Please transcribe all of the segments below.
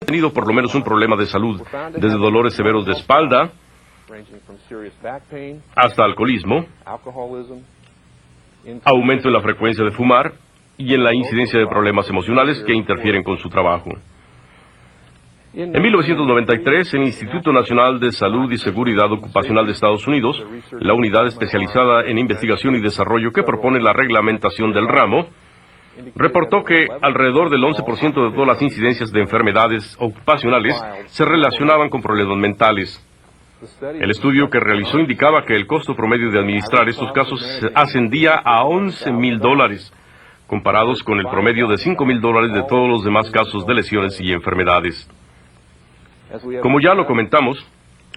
tenido por lo menos un problema de salud, desde dolores severos de espalda hasta alcoholismo, aumento en la frecuencia de fumar y en la incidencia de problemas emocionales que interfieren con su trabajo. En 1993, el Instituto Nacional de Salud y Seguridad Ocupacional de Estados Unidos, la unidad especializada en investigación y desarrollo que propone la reglamentación del ramo, reportó que alrededor del 11% de todas las incidencias de enfermedades ocupacionales se relacionaban con problemas mentales. El estudio que realizó indicaba que el costo promedio de administrar estos casos ascendía a $11,000, comparados con el promedio de $5,000 de todos los demás casos de lesiones y enfermedades. Como ya lo comentamos,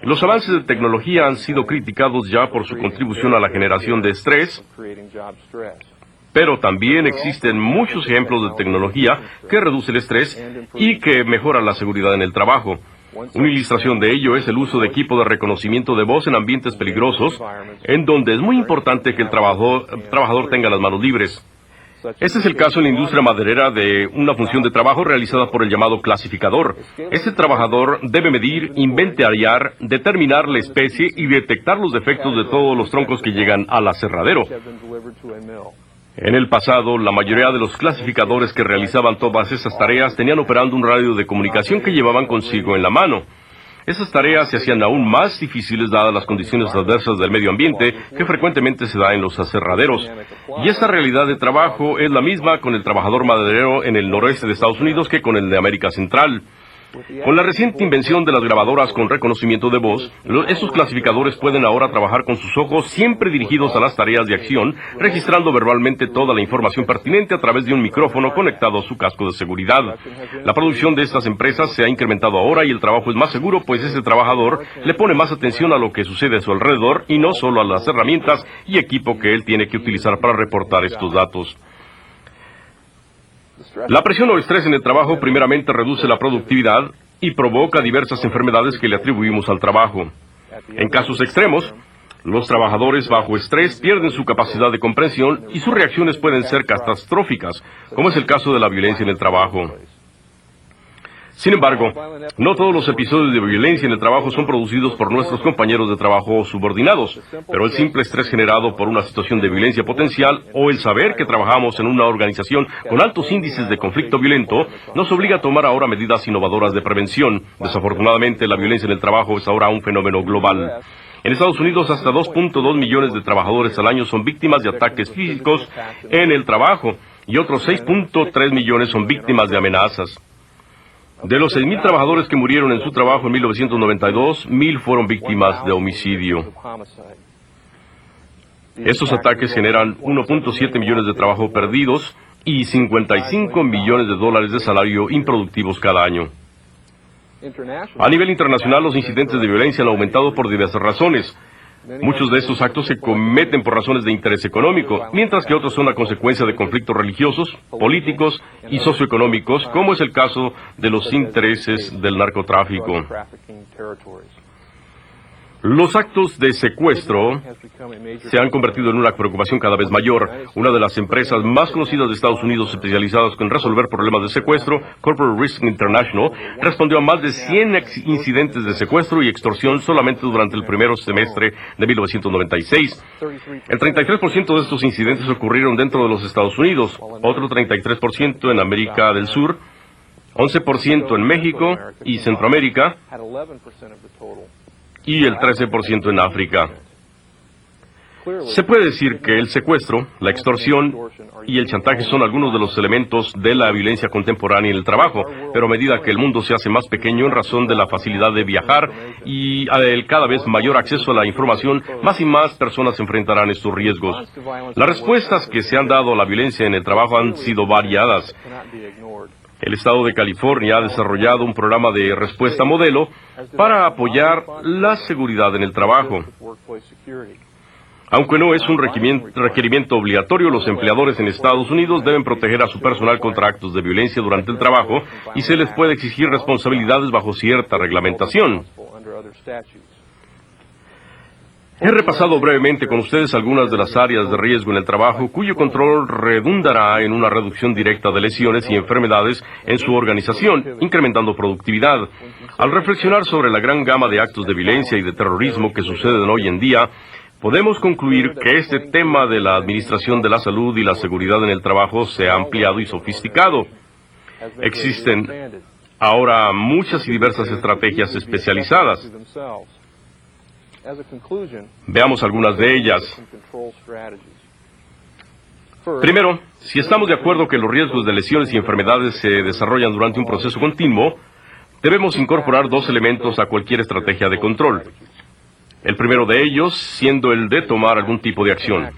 los avances de tecnología han sido criticados ya por su contribución a la generación de estrés, pero también existen muchos ejemplos de tecnología que reduce el estrés y que mejora la seguridad en el trabajo. Una ilustración de ello es el uso de equipo de reconocimiento de voz en ambientes peligrosos, en donde es muy importante que el trabajador tenga las manos libres. Este es el caso en la industria maderera de una función de trabajo realizada por el llamado clasificador. Este trabajador debe medir, inventariar, determinar la especie y detectar los defectos de todos los troncos que llegan al aserradero. En el pasado, la mayoría de los clasificadores que realizaban todas esas tareas tenían operando un radio de comunicación que llevaban consigo en la mano. Esas tareas se hacían aún más difíciles dadas las condiciones adversas del medio ambiente que frecuentemente se da en los aserraderos. Y esta realidad de trabajo es la misma con el trabajador maderero en el noroeste de Estados Unidos que con el de América Central. Con la reciente invención de las grabadoras con reconocimiento de voz, estos clasificadores pueden ahora trabajar con sus ojos siempre dirigidos a las tareas de acción, registrando verbalmente toda la información pertinente a través de un micrófono conectado a su casco de seguridad. La producción de estas empresas se ha incrementado ahora y el trabajo es más seguro, pues ese trabajador le pone más atención a lo que sucede a su alrededor y no solo a las herramientas y equipo que él tiene que utilizar para reportar estos datos. La presión o estrés en el trabajo primeramente reduce la productividad y provoca diversas enfermedades que le atribuimos al trabajo. En casos extremos, los trabajadores bajo estrés pierden su capacidad de comprensión y sus reacciones pueden ser catastróficas, como es el caso de la violencia en el trabajo. Sin embargo, no todos los episodios de violencia en el trabajo son producidos por nuestros compañeros de trabajo o subordinados, pero el simple estrés generado por una situación de violencia potencial o el saber que trabajamos en una organización con altos índices de conflicto violento nos obliga a tomar ahora medidas innovadoras de prevención. Desafortunadamente, la violencia en el trabajo es ahora un fenómeno global. En Estados Unidos, hasta 2.2 millones de trabajadores al año son víctimas de ataques físicos en el trabajo y otros 6.3 millones son víctimas de amenazas. De los 6,000 trabajadores que murieron en su trabajo en 1992, 1,000 fueron víctimas de homicidio. Estos ataques generan 1.7 millones de trabajos perdidos y 55 millones de dólares de salario improductivos cada año. A nivel internacional, los incidentes de violencia han aumentado por diversas razones. Muchos de estos actos se cometen por razones de interés económico, mientras que otros son a consecuencia de conflictos religiosos, políticos y socioeconómicos, como es el caso de los intereses del narcotráfico. Los actos de secuestro se han convertido en una preocupación cada vez mayor. Una de las empresas más conocidas de Estados Unidos especializadas en resolver problemas de secuestro, Corporate Risk International, respondió a más de 100 incidentes de secuestro y extorsión solamente durante el primer semestre de 1996. El 33% de estos incidentes ocurrieron dentro de los Estados Unidos, otro 33% en América del Sur, 11% en México y Centroamérica, y el 13% en África. Se puede decir que el secuestro, la extorsión y el chantaje son algunos de los elementos de la violencia contemporánea en el trabajo, pero a medida que el mundo se hace más pequeño en razón de la facilidad de viajar y el cada vez mayor acceso a la información, más y más personas enfrentarán estos riesgos. Las respuestas que se han dado a la violencia en el trabajo han sido variadas. El Estado de California ha desarrollado un programa de respuesta modelo para apoyar la seguridad en el trabajo. Aunque no es un requerimiento obligatorio, los empleadores en Estados Unidos deben proteger a su personal contra actos de violencia durante el trabajo y se les puede exigir responsabilidades bajo cierta reglamentación. He repasado brevemente con ustedes algunas de las áreas de riesgo en el trabajo cuyo control redundará en una reducción directa de lesiones y enfermedades en su organización, incrementando productividad. Al reflexionar sobre la gran gama de actos de violencia y de terrorismo que suceden hoy en día, podemos concluir que este tema de la administración de la salud y la seguridad en el trabajo se ha ampliado y sofisticado. Existen ahora muchas y diversas estrategias especializadas. Veamos algunas de ellas. Primero, si estamos de acuerdo que los riesgos de lesiones y enfermedades se desarrollan durante un proceso continuo, debemos incorporar dos elementos a cualquier estrategia de control. El primero de ellos siendo el de tomar algún tipo de acción.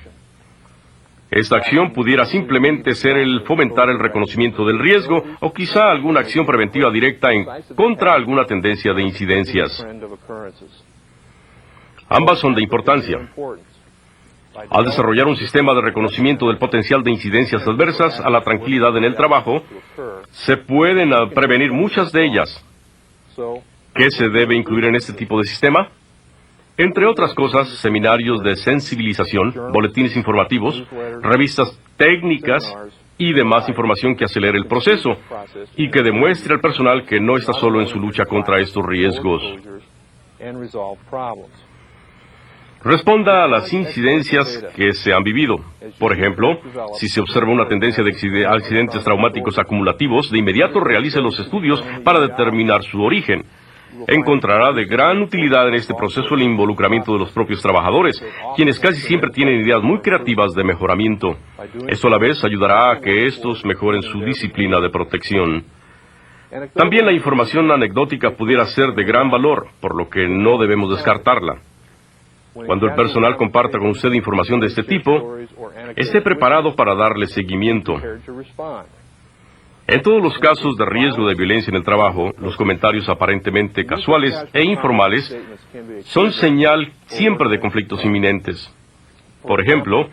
Esta acción pudiera simplemente ser el fomentar el reconocimiento del riesgo o quizá alguna acción preventiva directa en contra alguna tendencia de incidencias. Ambas son de importancia. Al desarrollar un sistema de reconocimiento del potencial de incidencias adversas a la tranquilidad en el trabajo, se pueden prevenir muchas de ellas. ¿Qué se debe incluir en este tipo de sistema? Entre otras cosas, seminarios de sensibilización, boletines informativos, revistas técnicas y demás información que acelere el proceso y que demuestre al personal que no está solo en su lucha contra estos riesgos. Responda a las incidencias que se han vivido. Por ejemplo, si se observa una tendencia de accidentes traumáticos acumulativos, de inmediato realice los estudios para determinar su origen. Encontrará de gran utilidad en este proceso el involucramiento de los propios trabajadores, quienes casi siempre tienen ideas muy creativas de mejoramiento. Esto a la vez ayudará a que estos mejoren su disciplina de protección. También la información anecdótica pudiera ser de gran valor, por lo que no debemos descartarla. Cuando el personal comparta con usted información de este tipo, esté preparado para darle seguimiento. En todos los casos de riesgo de violencia en el trabajo, los comentarios aparentemente casuales e informales son señal siempre de conflictos inminentes. Por ejemplo,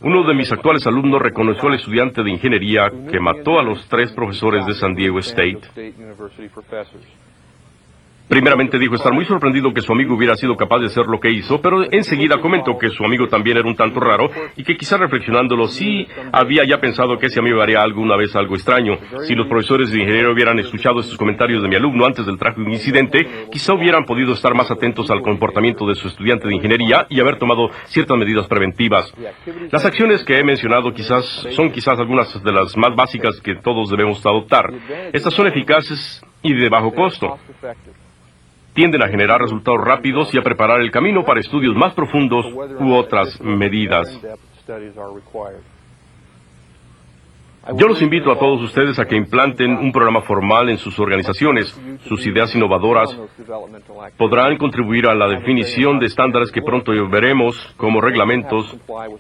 uno de mis actuales alumnos reconoció al estudiante de ingeniería que mató a los 3 profesores de San Diego State. Primeramente dijo estar muy sorprendido que su amigo hubiera sido capaz de hacer lo que hizo, pero enseguida comentó que su amigo también era un tanto raro y que quizá reflexionándolo sí había ya pensado que ese amigo haría alguna vez algo extraño. Si los profesores de ingeniería hubieran escuchado estos comentarios de mi alumno antes del trágico incidente, quizá hubieran podido estar más atentos al comportamiento de su estudiante de ingeniería y haber tomado ciertas medidas preventivas. Las acciones que he mencionado son quizás algunas de las más básicas que todos debemos adoptar. Estas son eficaces y de bajo costo. Tienden a generar resultados rápidos y a preparar el camino para estudios más profundos u otras medidas. Yo los invito a todos ustedes a que implanten un programa formal en sus organizaciones. Sus ideas innovadoras podrán contribuir a la definición de estándares que pronto veremos como reglamentos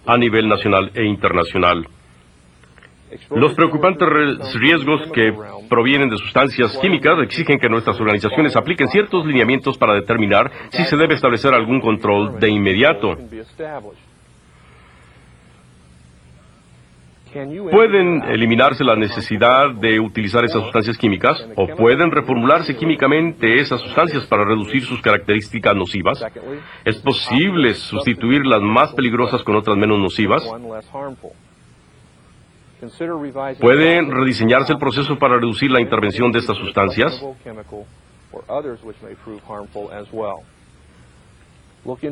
a nivel nacional e internacional. Los preocupantes riesgos que provienen de sustancias químicas exigen que nuestras organizaciones apliquen ciertos lineamientos para determinar si se debe establecer algún control de inmediato. Pueden eliminarse la necesidad de utilizar esas sustancias químicas o pueden reformularse químicamente esas sustancias para reducir sus características nocivas. ¿Es posible sustituir las más peligrosas con otras menos nocivas? ¿Puede rediseñarse el proceso para reducir la intervención de estas sustancias?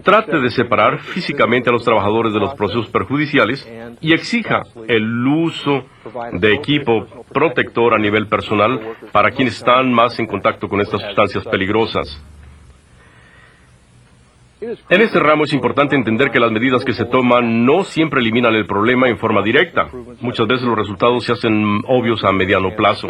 Trate de separar físicamente a los trabajadores de los procesos perjudiciales y exija el uso de equipo protector a nivel personal para quienes están más en contacto con estas sustancias peligrosas. En este ramo es importante entender que las medidas que se toman no siempre eliminan el problema en forma directa. Muchas veces los resultados se hacen obvios a mediano plazo.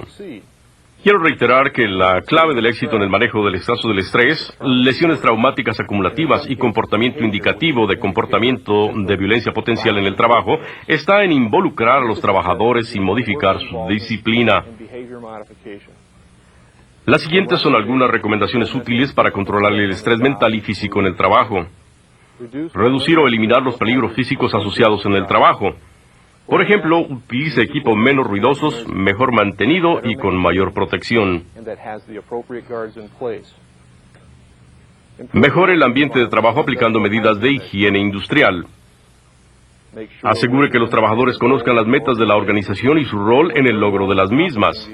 Quiero reiterar que la clave del éxito en el manejo del caso del estrés, lesiones traumáticas acumulativas y comportamiento indicativo de comportamiento de violencia potencial en el trabajo está en involucrar a los trabajadores y modificar su disciplina. Las siguientes son algunas recomendaciones útiles para controlar el estrés mental y físico en el trabajo. Reducir o eliminar los peligros físicos asociados en el trabajo. Por ejemplo, utilice equipos menos ruidosos, mejor mantenido y con mayor protección. Mejore el ambiente de trabajo aplicando medidas de higiene industrial. Asegure que los trabajadores conozcan las metas de la organización y su rol en el logro de las mismas.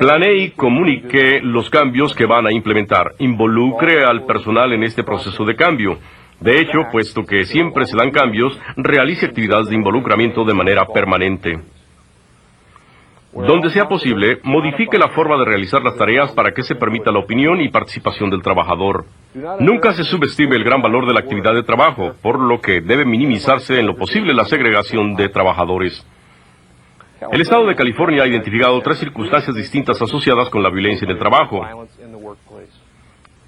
Planee y comunique los cambios que van a implementar. Involucre al personal en este proceso de cambio. De hecho, puesto que siempre se dan cambios, realice actividades de involucramiento de manera permanente. Donde sea posible, modifique la forma de realizar las tareas para que se permita la opinión y participación del trabajador. Nunca se subestime el gran valor de la actividad de trabajo, por lo que debe minimizarse en lo posible la segregación de trabajadores. El Estado de California ha identificado 3 circunstancias distintas asociadas con la violencia en el trabajo.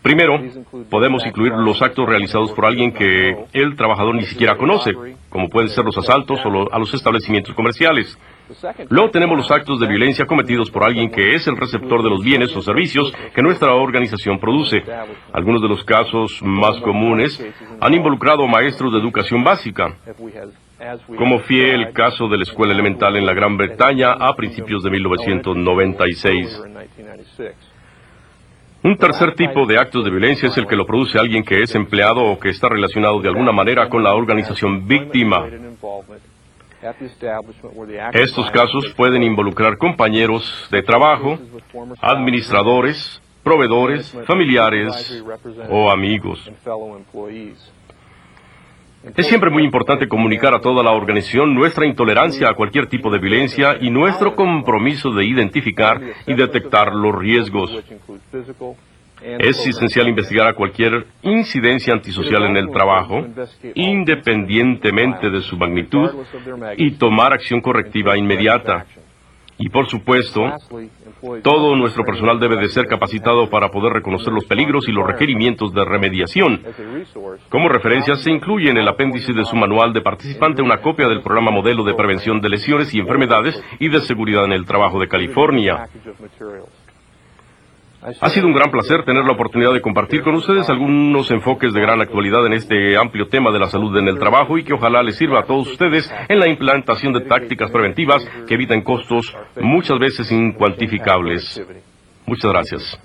Primero, podemos incluir los actos realizados por alguien que el trabajador ni siquiera conoce, como pueden ser los asaltos a los establecimientos comerciales. Luego tenemos los actos de violencia cometidos por alguien que es el receptor de los bienes o servicios que nuestra organización produce. Algunos de los casos más comunes han involucrado a maestros de educación básica, como fue el caso de la escuela elemental en la Gran Bretaña a principios de 1996. Un tercer tipo de actos de violencia es el que lo produce alguien que es empleado o que está relacionado de alguna manera con la organización víctima. Estos casos pueden involucrar compañeros de trabajo, administradores, proveedores, familiares o amigos. Es siempre muy importante comunicar a toda la organización nuestra intolerancia a cualquier tipo de violencia y nuestro compromiso de identificar y detectar los riesgos. Es esencial investigar a cualquier incidencia antisocial en el trabajo, independientemente de su magnitud, y tomar acción correctiva inmediata. Y por supuesto, todo nuestro personal debe de ser capacitado para poder reconocer los peligros y los requerimientos de remediación. Como referencia, se incluye en el apéndice de su manual de participante una copia del programa modelo de prevención de lesiones y enfermedades y de seguridad en el trabajo de California. Ha sido un gran placer tener la oportunidad de compartir con ustedes algunos enfoques de gran actualidad en este amplio tema de la salud en el trabajo y que ojalá les sirva a todos ustedes en la implantación de tácticas preventivas que eviten costos muchas veces incuantificables. Muchas gracias.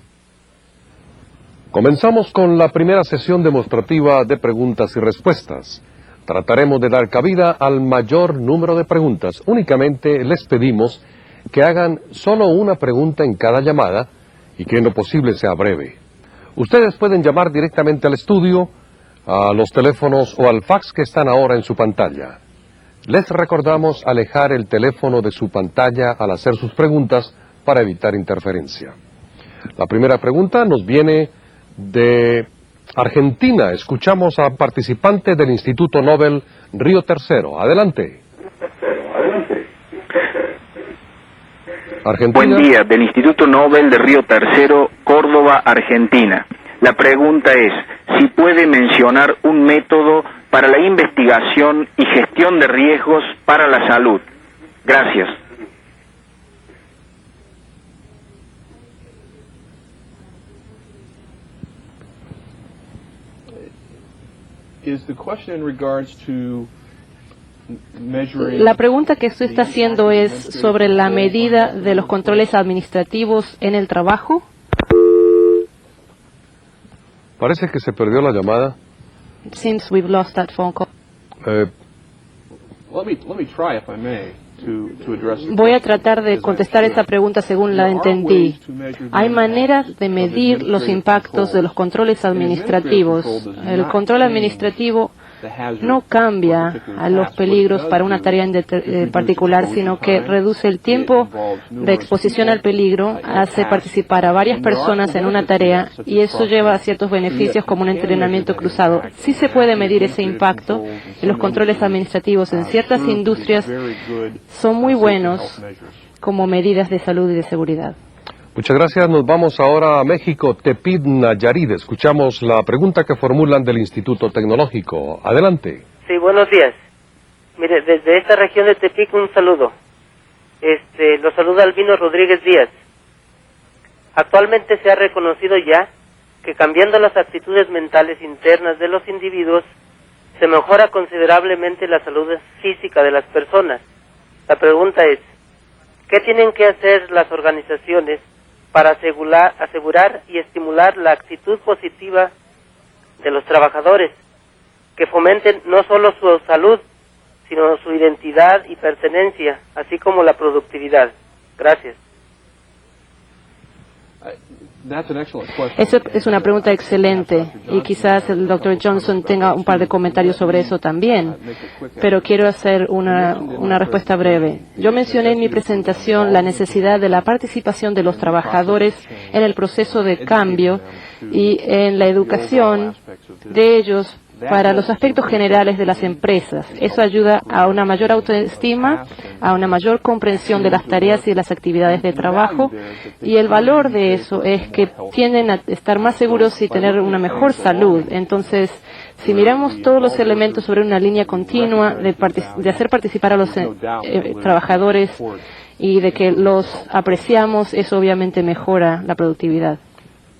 Comenzamos con la primera sesión demostrativa de preguntas y respuestas. Trataremos de dar cabida al mayor número de preguntas. Únicamente les pedimos que hagan solo una pregunta en cada llamada y que en lo posible sea breve. Ustedes pueden llamar directamente al estudio, a los teléfonos o al fax que están ahora en su pantalla. Les recordamos alejar el teléfono de su pantalla al hacer sus preguntas para evitar interferencia. La primera pregunta nos viene de Argentina. Escuchamos a participante del Instituto Nobel Río Tercero. Adelante. Argentina. Buen día, del Instituto Nobel de Río Tercero, Córdoba, Argentina. La pregunta es, si puede mencionar un método para la investigación y gestión de riesgos para la salud. Gracias. La pregunta que usted está haciendo es sobre la medida de los controles administrativos en el trabajo. Parece que se perdió la llamada. It seems we've lost that phone call. Voy a tratar de contestar esa pregunta según la entendí. Hay maneras de medir los impactos de los controles administrativos. El control administrativo no cambia a los peligros para una tarea en particular, sino que reduce el tiempo de exposición al peligro, hace participar a varias personas en una tarea y eso lleva a ciertos beneficios como un entrenamiento cruzado. Sí se puede medir ese impacto y los controles administrativos en ciertas industrias son muy buenos como medidas de salud y de seguridad. Muchas gracias. Nos vamos ahora a México, Tepic, Nayarit. Escuchamos la pregunta que formulan del Instituto Tecnológico. Adelante. Sí, buenos días. Mire, desde esta región de Tepic un saludo. Lo saluda Albino Rodríguez Díaz. Actualmente se ha reconocido ya que cambiando las actitudes mentales internas de los individuos se mejora considerablemente la salud física de las personas. La pregunta es, ¿qué tienen que hacer las organizaciones para asegurar y estimular la actitud positiva de los trabajadores, que fomenten no solo su salud, sino su identidad y pertenencia, así como la productividad. Gracias. Esa es una pregunta excelente y quizás el Dr. Johnson tenga un par de comentarios sobre eso también, pero quiero hacer una respuesta breve. Yo mencioné en mi presentación la necesidad de la participación de los trabajadores en el proceso de cambio y en la educación de ellos para los aspectos generales de las empresas. Eso ayuda a una mayor autoestima, a una mayor comprensión de las tareas y de las actividades de trabajo, y el valor de eso es que tienden a estar más seguros y tener una mejor salud. Entonces, si miramos todos los elementos sobre una línea continua de hacer participar a los trabajadores y de que los apreciamos, eso obviamente mejora la productividad.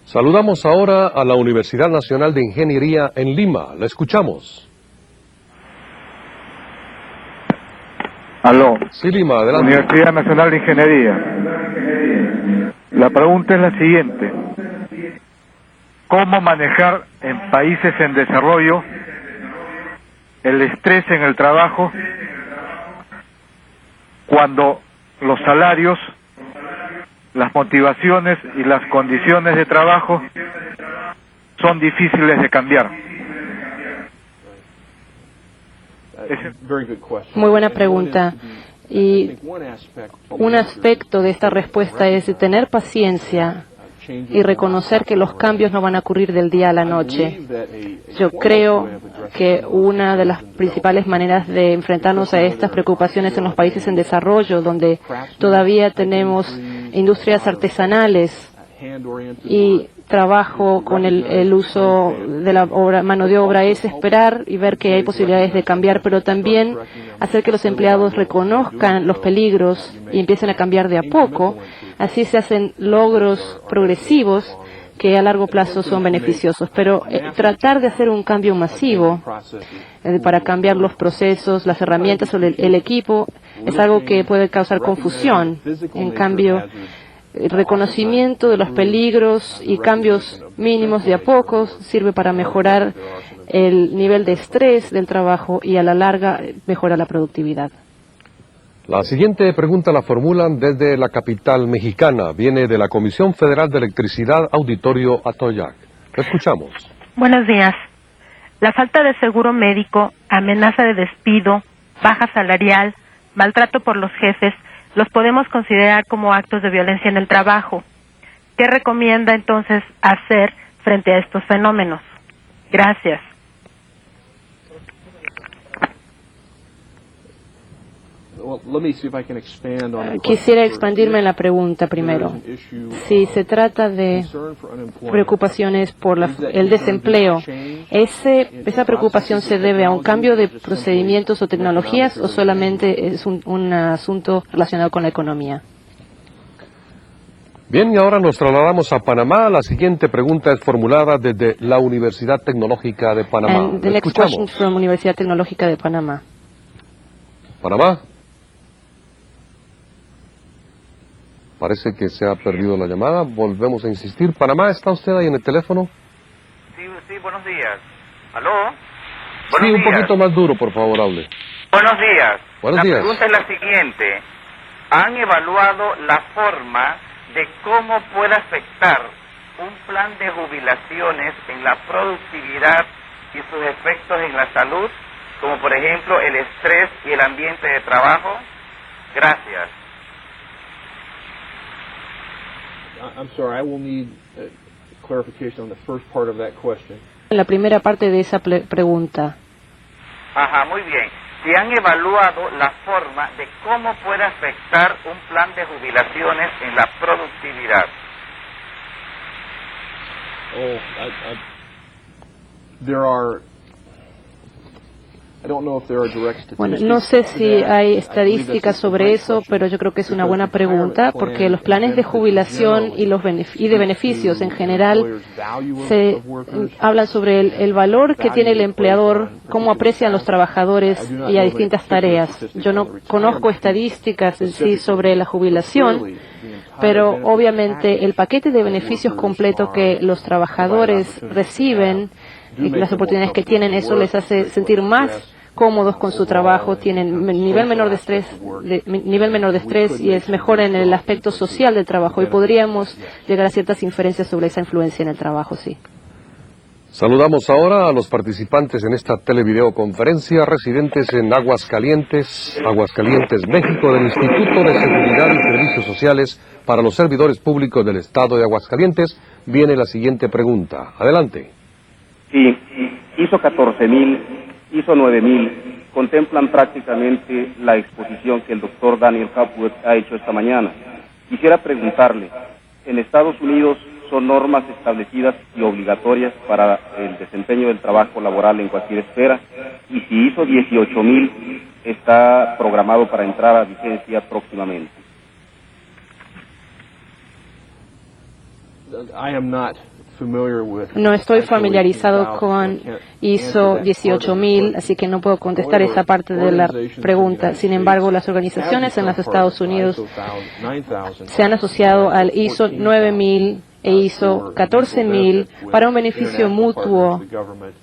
Saludamos ahora a la Universidad Nacional de Ingeniería en Lima. La escuchamos. Aló. Sí, Lima, adelante. Universidad Nacional de Ingeniería. La pregunta es la siguiente. ¿Cómo manejar en países en desarrollo el estrés en el trabajo cuando los salarios, las motivaciones y las condiciones de trabajo son difíciles de cambiar? Muy buena pregunta. Y un aspecto de esta respuesta es tener paciencia y reconocer que los cambios no van a ocurrir del día a la noche. Yo creo que una de las principales maneras de enfrentarnos a estas preocupaciones en los países en desarrollo, donde todavía tenemos industrias artesanales y trabajo con el uso de la mano de obra, es esperar y ver que hay posibilidades de cambiar, pero también hacer que los empleados reconozcan los peligros y empiecen a cambiar de a poco. Así se hacen logros progresivos que a largo plazo son beneficiosos. Pero tratar de hacer un cambio masivo para cambiar los procesos, las herramientas o el equipo es algo que puede causar confusión. En cambio, el reconocimiento de los peligros y cambios mínimos de a poco sirve para mejorar el nivel de estrés del trabajo y a la larga mejora la productividad. La siguiente pregunta la formulan desde la capital mexicana. Viene de la Comisión Federal de Electricidad, Auditorio Atoyac. Lo escuchamos. Buenos días. La falta de seguro médico, amenaza de despido, baja salarial, maltrato por los jefes, los podemos considerar como actos de violencia en el trabajo. ¿Qué recomienda entonces hacer frente a estos fenómenos? Gracias. Quisiera expandirme en la pregunta primero. Si se trata de preocupaciones por el desempleo, ¿esa preocupación se debe a un cambio de procedimientos o tecnologías o solamente es un asunto relacionado con la economía? Bien, y ahora nos trasladamos a Panamá. La siguiente pregunta es formulada desde la Universidad Tecnológica de Panamá. And the next question from Universidad Tecnológica de Panamá. Panamá. Parece que se ha perdido la llamada. Volvemos a insistir. Panamá, ¿está usted ahí en el teléfono? Sí, buenos días. ¿Aló? Sí, un poquito más duro, por favor, hable. Buenos días. Buenos días. La pregunta es la siguiente. ¿Han evaluado la forma de cómo puede afectar un plan de jubilaciones en la productividad y sus efectos en la salud, como por ejemplo el estrés y el ambiente de trabajo? Gracias. I'm sorry, I will need clarification on the first part of that question. La primera parte de esa pregunta. Ajá, muy bien. Si han evaluado la forma de cómo puede afectar un plan de jubilaciones en la productividad. There are Bueno, no sé si hay estadísticas sobre eso, pero yo creo que es una buena pregunta, porque los planes de jubilación y de beneficios en general se hablan sobre el valor que tiene el empleador, cómo aprecian los trabajadores y a distintas tareas. Yo no conozco estadísticas en sí sobre la jubilación, pero obviamente el paquete de beneficios completo que los trabajadores reciben y las oportunidades que tienen, eso les hace sentir más cómodos con su trabajo, tienen nivel menor de estrés y es mejor en el aspecto social del trabajo, y podríamos llegar a ciertas inferencias sobre esa influencia en el trabajo, sí. Saludamos ahora a los participantes en esta televideoconferencia residentes en Aguascalientes, México, del Instituto de Seguridad y Servicios Sociales para los Servidores Públicos del Estado de Aguascalientes. Viene la siguiente pregunta. Adelante. Sí, ISO 14.000, ISO 9.000 contemplan prácticamente la exposición que el doctor Daniel Hopwood ha hecho esta mañana. Quisiera preguntarle, en Estados Unidos son normas establecidas y obligatorias para el desempeño del trabajo laboral en cualquier esfera, y si ISO 18.000 está programado para entrar a vigencia próximamente. No estoy familiarizado con ISO 18000, así que no puedo contestar esa parte de la pregunta. Sin embargo, las organizaciones en los Estados Unidos se han asociado al ISO 9000 e ISO 14000 para un beneficio mutuo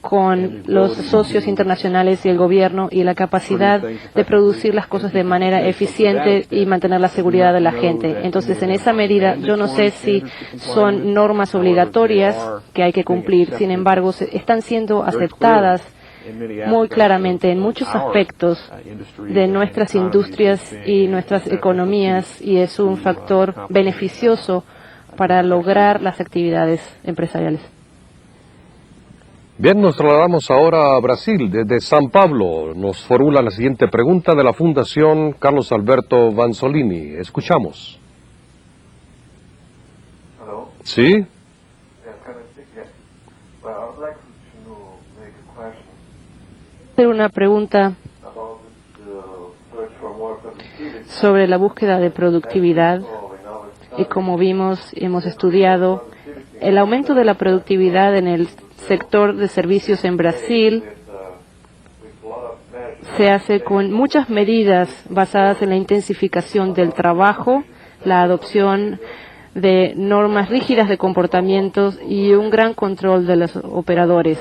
con los socios internacionales y el gobierno, y la capacidad de producir las cosas de manera eficiente y mantener la seguridad de la gente. Entonces, en esa medida, yo no sé si son normas obligatorias que hay que cumplir. Sin embargo, están siendo aceptadas muy claramente en muchos aspectos de nuestras industrias y nuestras economías, y es un factor beneficioso para lograr las actividades empresariales. Bien, nos trasladamos ahora a Brasil. Desde San Pablo nos formula la siguiente pregunta de la Fundación Carlos Alberto Vanzolini. Escuchamos. ¿Sí? Hacer una pregunta sobre la búsqueda de productividad. Y como hemos estudiado, el aumento de la productividad en el sector de servicios en Brasil se hace con muchas medidas basadas en la intensificación del trabajo, la adopción de normas rígidas de comportamientos y un gran control de los operadores.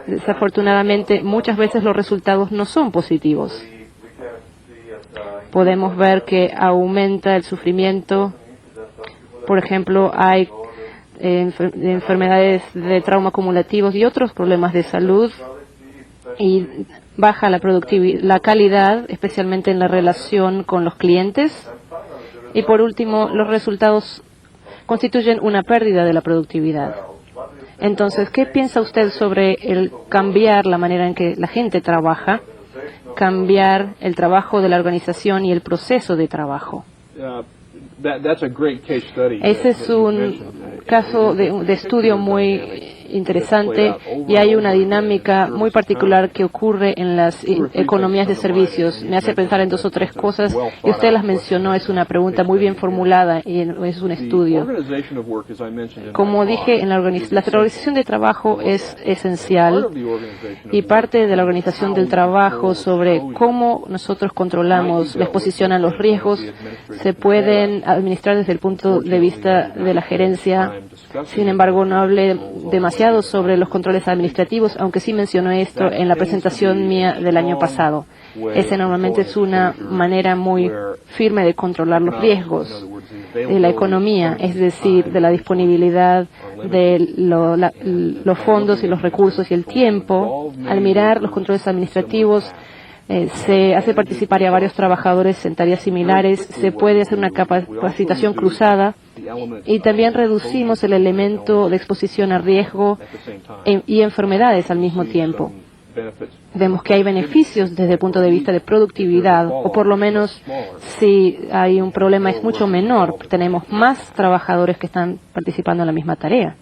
Desafortunadamente, muchas veces los resultados no son positivos. Podemos ver que aumenta el sufrimiento. Por ejemplo, hay enfermedades de trauma acumulativos y otros problemas de salud, y baja la calidad, especialmente en la relación con los clientes. Y por último, los resultados constituyen una pérdida de la productividad. Entonces, ¿qué piensa usted sobre el cambiar la manera en que la gente trabaja, cambiar el trabajo de la organización y el proceso de trabajo? Ese es un caso de estudio muy interesante, y hay una dinámica muy particular que ocurre en las economías de servicios. Me hace pensar en dos o tres cosas, y usted las mencionó. Es una pregunta muy bien formulada y es un estudio. Como dije, la organización de trabajo es esencial, y parte de la organización del trabajo sobre cómo nosotros controlamos la exposición a los riesgos se pueden administrar desde el punto de vista de la gerencia. Sin embargo, no hablé demasiado sobre los controles administrativos, aunque sí mencioné esto en la presentación mía del año pasado. Esa normalmente es una manera muy firme de controlar los riesgos de la economía, es decir, de la disponibilidad de los fondos y los recursos y el tiempo. Al mirar los controles administrativos, se hace participar a varios trabajadores en tareas similares, se puede hacer una capacitación cruzada, y también reducimos el elemento de exposición a riesgo y enfermedades al mismo tiempo. Vemos que hay beneficios desde el punto de vista de productividad, o por lo menos si hay un problema es mucho menor, tenemos más trabajadores que están participando en la misma tarea.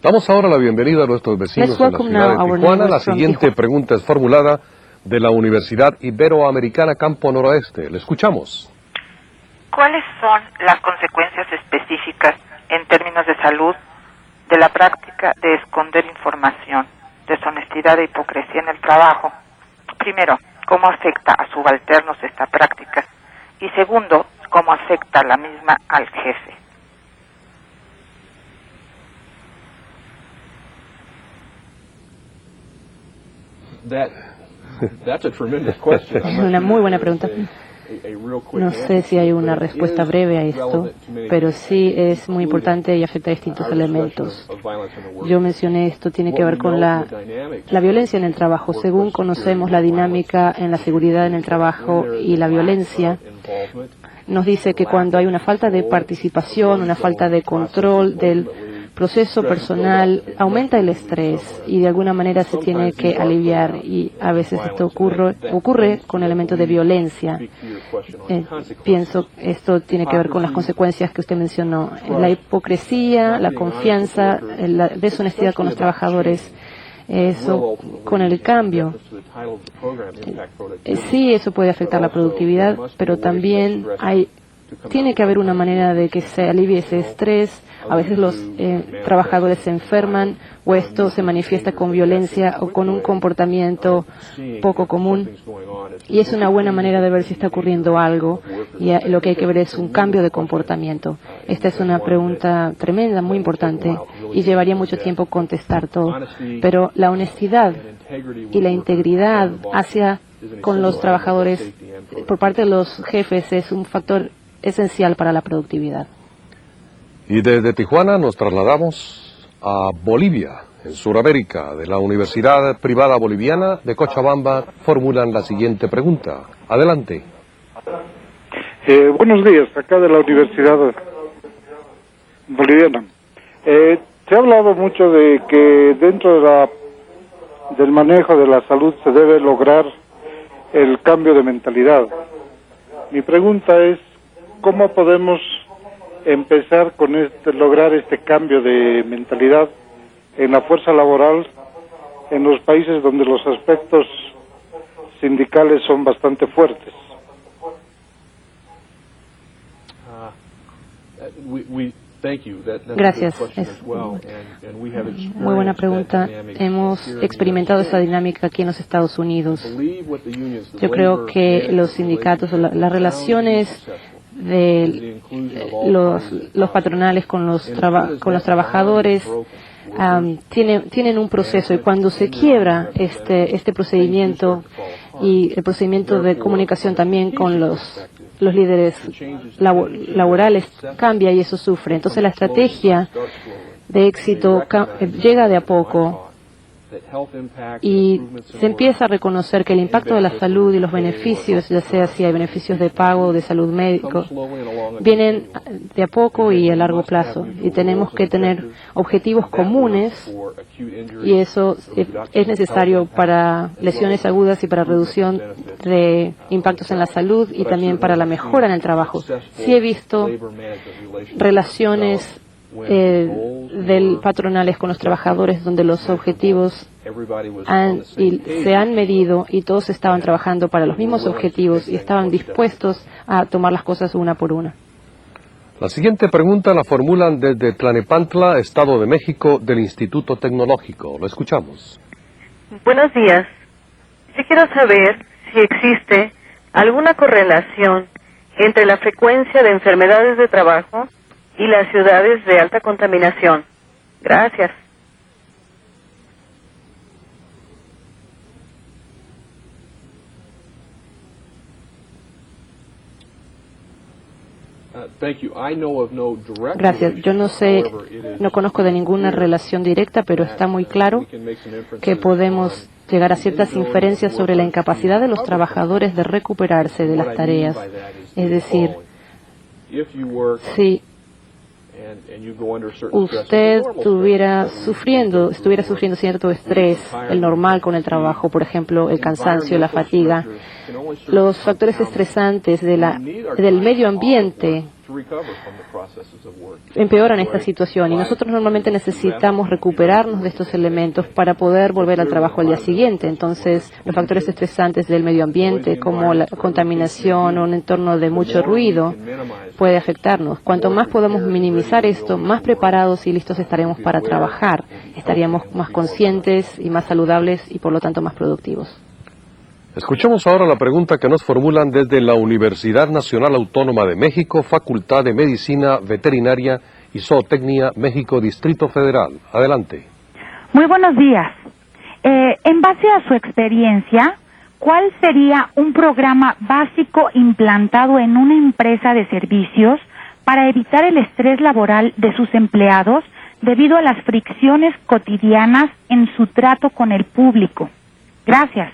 Damos ahora la bienvenida a nuestros vecinos Let's en la welcome ciudad now de our Tijuana. La neighbors from siguiente Tijuana. pregunta es formulada de la Universidad Iberoamericana Campo Noroeste. Le escuchamos. ¿Cuáles son las consecuencias específicas en términos de salud de la práctica de esconder información, deshonestidad e hipocresía en el trabajo? Primero, ¿cómo afecta a subalternos esta práctica? Y segundo, ¿cómo afecta la misma al jefe? That's a tremendous question. Es una muy buena pregunta. No sé si hay una respuesta breve a esto, pero sí es muy importante y afecta a distintos elementos. Yo mencioné esto, tiene que ver con la violencia en el trabajo. Según conocemos la dinámica en la seguridad en el trabajo y la violencia, nos dice que cuando hay una falta de participación, una falta de control del proceso personal, aumenta el estrés y de alguna manera se tiene que aliviar, y a veces esto ocurre con elementos de violencia. Pienso esto tiene que ver con las consecuencias que usted mencionó: la hipocresía, la confianza, la deshonestidad con los trabajadores. Eso con el cambio, sí, eso puede afectar la productividad, pero también tiene que haber una manera de que se alivie ese estrés. A veces los trabajadores se enferman, o esto se manifiesta con violencia o con un comportamiento poco común, y es una buena manera de ver si está ocurriendo algo, y lo que hay que ver es un cambio de comportamiento. Esta es una pregunta tremenda, muy importante, y llevaría mucho tiempo contestar todo, pero la honestidad y la integridad con los trabajadores por parte de los jefes es un factor esencial para la productividad. Y desde Tijuana nos trasladamos a Bolivia, en Sudamérica. De la Universidad Privada Boliviana de Cochabamba formulan la siguiente pregunta. Adelante. Buenos días, acá de la Universidad Boliviana. Se ha hablado mucho de que dentro del manejo de la salud se debe lograr el cambio de mentalidad. Mi pregunta es, ¿cómo podemos empezar con lograr este cambio de mentalidad en la fuerza laboral en los países donde los aspectos sindicales son bastante fuertes? Gracias. Es muy buena pregunta. Hemos experimentado esa dinámica aquí en los Estados Unidos. Yo creo que los sindicatos, las relaciones de los patronales con los trabajadores tienen un proceso, y cuando se quiebra este procedimiento, y el procedimiento de comunicación también con los líderes laborales cambia, y eso sufre. Entonces la estrategia de éxito llega de a poco, y se empieza a reconocer que el impacto de la salud y los beneficios, ya sea si hay beneficios de pago o de salud médico, vienen de a poco y a largo plazo, y tenemos que tener objetivos comunes, y eso es necesario para lesiones agudas y para reducción de impactos en la salud, y también para la mejora en el trabajo. Sí he visto relaciones patronales con los trabajadores donde los objetivos se han medido, y todos estaban trabajando para los mismos objetivos y estaban dispuestos a tomar las cosas una por una. La siguiente pregunta la formulan desde Tlanepantla, Estado de México, del Instituto Tecnológico. Lo escuchamos. Buenos días. Yo quiero saber si existe alguna correlación entre la frecuencia de enfermedades de trabajo y las ciudades de alta contaminación. Gracias. Gracias. Yo no conozco de ninguna relación directa, pero está muy claro que podemos llegar a ciertas inferencias sobre la incapacidad de los trabajadores de recuperarse de las tareas. Es decir, si usted estuviera sufriendo cierto estrés, el normal con el trabajo, por ejemplo, el cansancio, la fatiga, los factores estresantes del medio ambiente empeoran esta situación y nosotros normalmente necesitamos recuperarnos de estos elementos para poder volver al trabajo al día siguiente. Entonces, los factores estresantes del medio ambiente, como la contaminación o un entorno de mucho ruido, puede afectarnos. Cuanto más podamos minimizar esto, más preparados y listos estaremos para trabajar. Estaríamos más conscientes y más saludables y por lo tanto más productivos. Escuchemos ahora la pregunta que nos formulan desde la Universidad Nacional Autónoma de México, Facultad de Medicina Veterinaria y Zootecnia, México, Distrito Federal. Adelante. Muy buenos días. En base a su experiencia, ¿cuál sería un programa básico implantado en una empresa de servicios para evitar el estrés laboral de sus empleados debido a las fricciones cotidianas en su trato con el público? Gracias.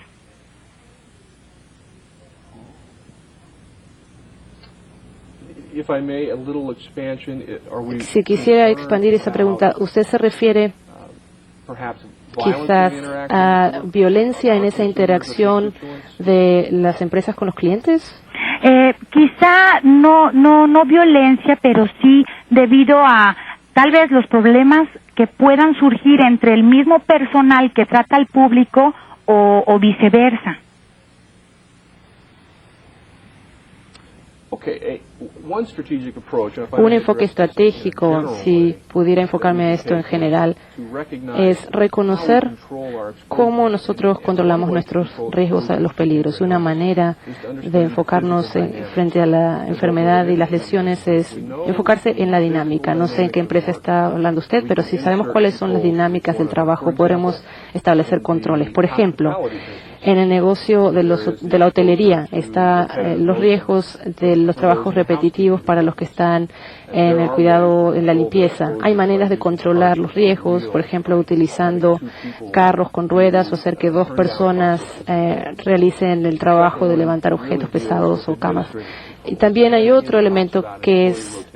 Si quisiera expandir esa pregunta, ¿usted se refiere quizás a violencia en esa interacción de las empresas con los clientes? Quizá no violencia, pero sí debido a tal vez los problemas que puedan surgir entre el mismo personal que trata al público o viceversa. Un enfoque estratégico, si pudiera enfocarme a esto en general, es reconocer cómo nosotros controlamos nuestros riesgos a los peligros. Una manera de enfocarnos frente a la enfermedad y las lesiones es enfocarse en la dinámica. No sé en qué empresa está hablando usted, pero si sabemos cuáles son las dinámicas del trabajo, podremos establecer controles. Por ejemplo, en el negocio de la hotelería están los riesgos de los trabajos repetitivos para los que están en el cuidado, en la limpieza. Hay maneras de controlar los riesgos, por ejemplo, utilizando carros con ruedas o hacer que dos personas realicen el trabajo de levantar objetos pesados o camas. Y también hay otro elemento que es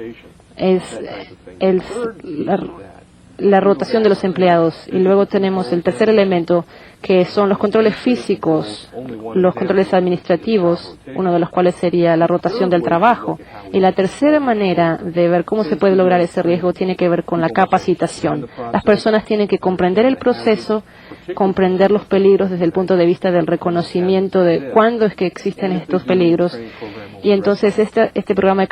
la rotación de los empleados. Y luego tenemos el tercer elemento, que son los controles físicos, los controles administrativos, uno de los cuales sería la rotación del trabajo. Y la tercera manera de ver cómo se puede lograr ese riesgo tiene que ver con la capacitación. Las personas tienen que comprender el proceso, comprender los peligros desde el punto de vista del reconocimiento de cuándo es que existen estos peligros. Y entonces este programa de